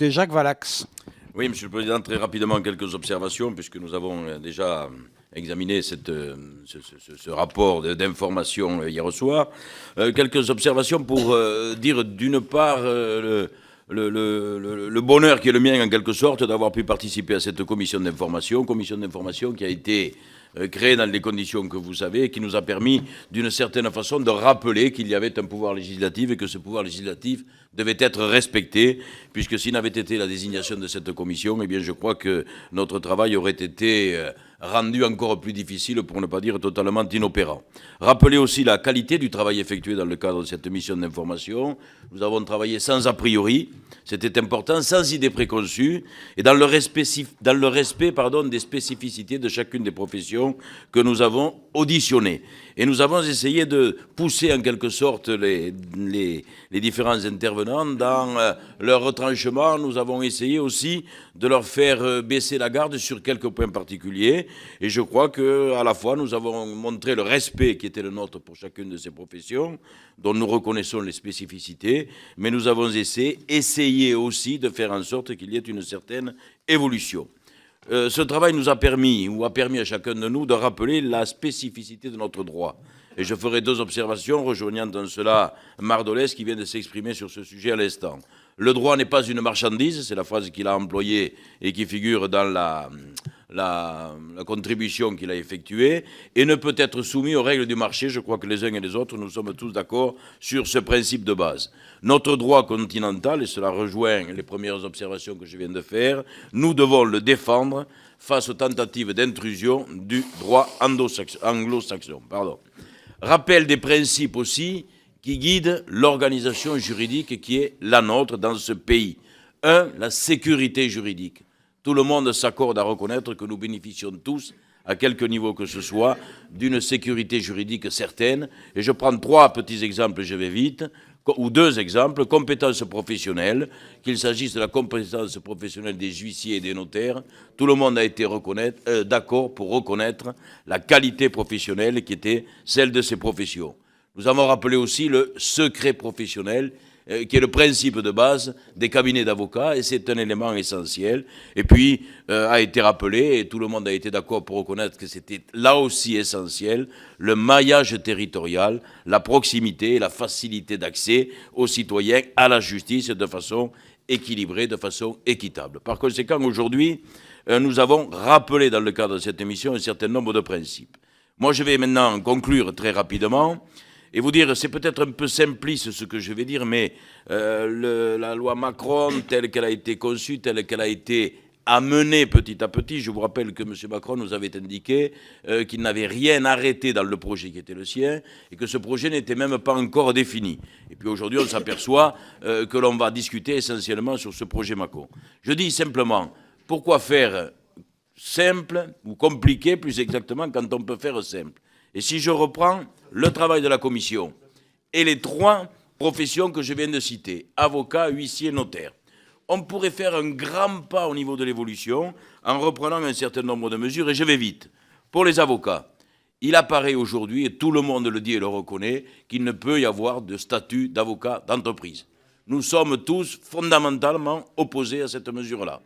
député Jacques Valax. Oui, Monsieur le Président, très rapidement quelques observations, puisque nous avons déjà examiné ce rapport d'information hier soir. Quelques observations pour dire d'une part le bonheur qui est le mien en quelque sorte d'avoir pu participer à cette commission d'information qui a été créée dans les conditions que vous savez et qui nous a permis d'une certaine façon de rappeler qu'il y avait un pouvoir législatif et que ce pouvoir législatif devait être respecté, puisque s'il n'avait été la désignation de cette commission, eh bien je crois que notre travail aurait été rendu encore plus difficile, pour ne pas dire totalement inopérant. Rappelez aussi la qualité du travail effectué dans le cadre de cette mission d'information. Nous avons travaillé sans a priori, c'était important, sans idée préconçue, et dans le respect des spécificités de chacune des professions que nous avons auditionnées. Et nous avons essayé de pousser en quelque sorte les différents intervenants dans leur retranchement. Nous avons essayé aussi de leur faire baisser la garde sur quelques points particuliers. Et je crois qu'à la fois, nous avons montré le respect qui était le nôtre pour chacune de ces professions, dont nous reconnaissons les spécificités, mais nous avons essayé aussi de faire en sorte qu'il y ait une certaine évolution. Ce travail nous a permis, ou a permis à chacun de nous, de rappeler la spécificité de notre droit. Et je ferai deux observations, rejoignant dans cela Mardolès, qui vient de s'exprimer sur ce sujet à l'instant. Le droit n'est pas une marchandise, c'est la phrase qu'il a employée et qui figure dans la contribution qu'il a effectuée, et ne peut être soumis aux règles du marché. Je crois que les uns et les autres, nous sommes tous d'accord sur ce principe de base. Notre droit continental, et cela rejoint les premières observations que je viens de faire, nous devons le défendre face aux tentatives d'intrusion du droit anglo-saxon. Rappel des principes aussi qui guident l'organisation juridique qui est la nôtre dans ce pays. 1. La sécurité juridique. Tout le monde s'accorde à reconnaître que nous bénéficions tous, à quelque niveau que ce soit, d'une sécurité juridique certaine. Et je prends 3 petits exemples, je vais vite, ou 2 exemples. Compétences professionnelles, qu'il s'agisse de la compétence professionnelle des huissiers et des notaires. Tout le monde a été d'accord pour reconnaître la qualité professionnelle qui était celle de ces professions. Nous avons rappelé aussi le secret professionnel, qui est le principe de base des cabinets d'avocats, et c'est un élément essentiel. Et puis, a été rappelé, et tout le monde a été d'accord pour reconnaître que c'était là aussi essentiel, le maillage territorial, la proximité et la facilité d'accès aux citoyens à la justice de façon équilibrée, de façon équitable. Par conséquent, aujourd'hui, nous avons rappelé dans le cadre de cette émission un certain nombre de principes. Moi, je vais maintenant conclure très rapidement et vous dire, c'est peut-être un peu simpliste ce que je vais dire, mais la loi Macron, telle qu'elle a été conçue, telle qu'elle a été amenée petit à petit, je vous rappelle que M. Macron nous avait indiqué qu'il n'avait rien arrêté dans le projet qui était le sien, et que ce projet n'était même pas encore défini. Et puis aujourd'hui, on s'aperçoit que l'on va discuter essentiellement sur ce projet Macron. Je dis simplement, pourquoi faire simple, ou compliqué plus exactement, quand on peut faire simple? Et si je reprends le travail de la commission et les 3 professions que je viens de citer, avocats, huissiers, notaires, on pourrait faire un grand pas au niveau de l'évolution en reprenant un certain nombre de mesures, et je vais vite. Pour les avocats, il apparaît aujourd'hui, et tout le monde le dit et le reconnaît, qu'il ne peut y avoir de statut d'avocat d'entreprise. Nous sommes tous fondamentalement opposés à cette mesure-là.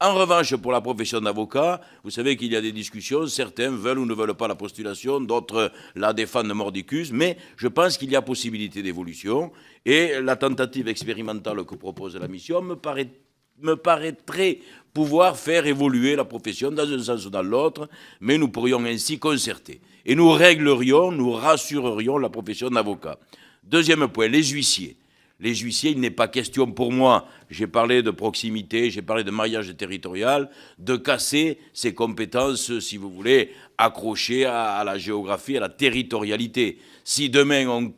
En revanche, pour la profession d'avocat, vous savez qu'il y a des discussions, certains veulent ou ne veulent pas la postulation, d'autres la défendent mordicus, mais je pense qu'il y a possibilité d'évolution, et la tentative expérimentale que propose la mission me paraîtrait pouvoir faire évoluer la profession dans un sens ou dans l'autre, mais nous pourrions ainsi concerter. Et nous réglerions, nous rassurerions la profession d'avocat. Deuxième point, les huissiers. Les huissiers, il n'est pas question pour moi, j'ai parlé de proximité, j'ai parlé de maillage territorial, de casser ces compétences, si vous voulez, accrochées à la géographie, à la territorialité. Si demain on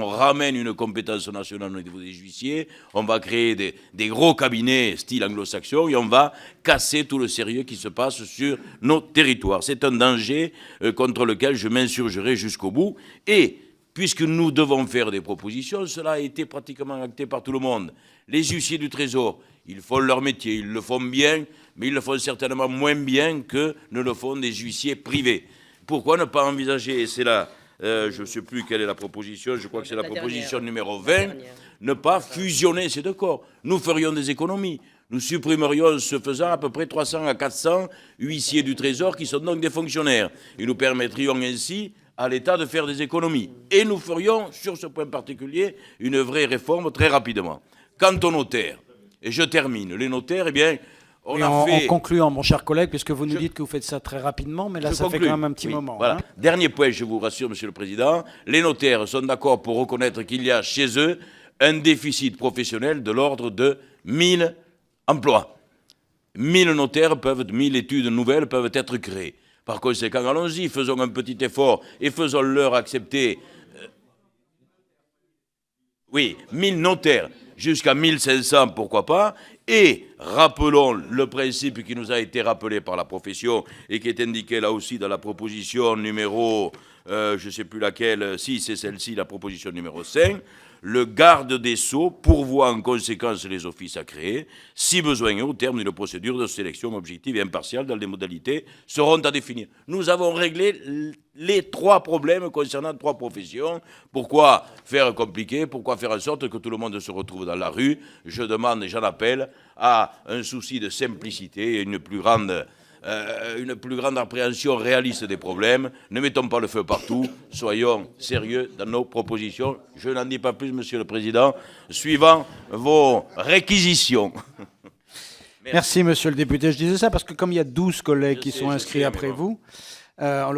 ramène une compétence nationale au niveau des huissiers, on va créer des gros cabinets style anglo-saxon et on va casser tout le sérieux qui se passe sur nos territoires. C'est un danger contre lequel je m'insurgerai jusqu'au bout. Et puisque nous devons faire des propositions, cela a été pratiquement acté par tout le monde. Les huissiers du Trésor, ils font leur métier, ils le font bien, mais ils le font certainement moins bien que ne le font des huissiers privés. Pourquoi ne pas envisager, et c'est là, je ne sais plus quelle est la proposition, je crois que c'est la proposition numéro 20, ne pas fusionner ces deux corps. Nous ferions des économies. Nous supprimerions, ce faisant, à peu près 300 à 400 huissiers du Trésor qui sont donc des fonctionnaires. Et nous permettrions ainsi à l'État de faire des économies. Et nous ferions, sur ce point particulier, une vraie réforme très rapidement. Quant aux notaires, et je termine, les notaires, eh bien, en concluant, mon cher collègue, puisque vous nous dites que vous faites ça très rapidement, mais là, ça fait quand même un petit moment. Voilà. Hein. Dernier point, je vous rassure, Monsieur le Président, les notaires sont d'accord pour reconnaître qu'il y a chez eux un déficit professionnel de l'ordre de 1000 emplois. 1000 notaires 1000 études nouvelles peuvent être créées. Par conséquent, allons-y, faisons un petit effort et faisons-leur accepter... 1000 notaires, jusqu'à 1500, pourquoi pas, et rappelons le principe qui nous a été rappelé par la profession et qui est indiqué là aussi dans la proposition numéro, je ne sais plus laquelle, si c'est celle-ci, la proposition numéro 5, le garde des Sceaux pourvoit en conséquence les offices à créer, si besoin au terme d'une procédure de sélection objective et impartiale dans les modalités seront à définir. Nous avons réglé les 3 problèmes concernant 3 professions. Pourquoi faire compliqué? Pourquoi faire en sorte que tout le monde se retrouve dans la rue? Je demande et j'en appelle à un souci de simplicité et une plus grande appréhension réaliste des problèmes. Ne mettons pas le feu partout, soyons sérieux dans nos propositions. Je n'en dis pas plus, Monsieur le Président, suivant vos réquisitions. Merci, Monsieur le député. Je disais ça parce que comme il y a 12 collègues qui sont inscrits après vous, en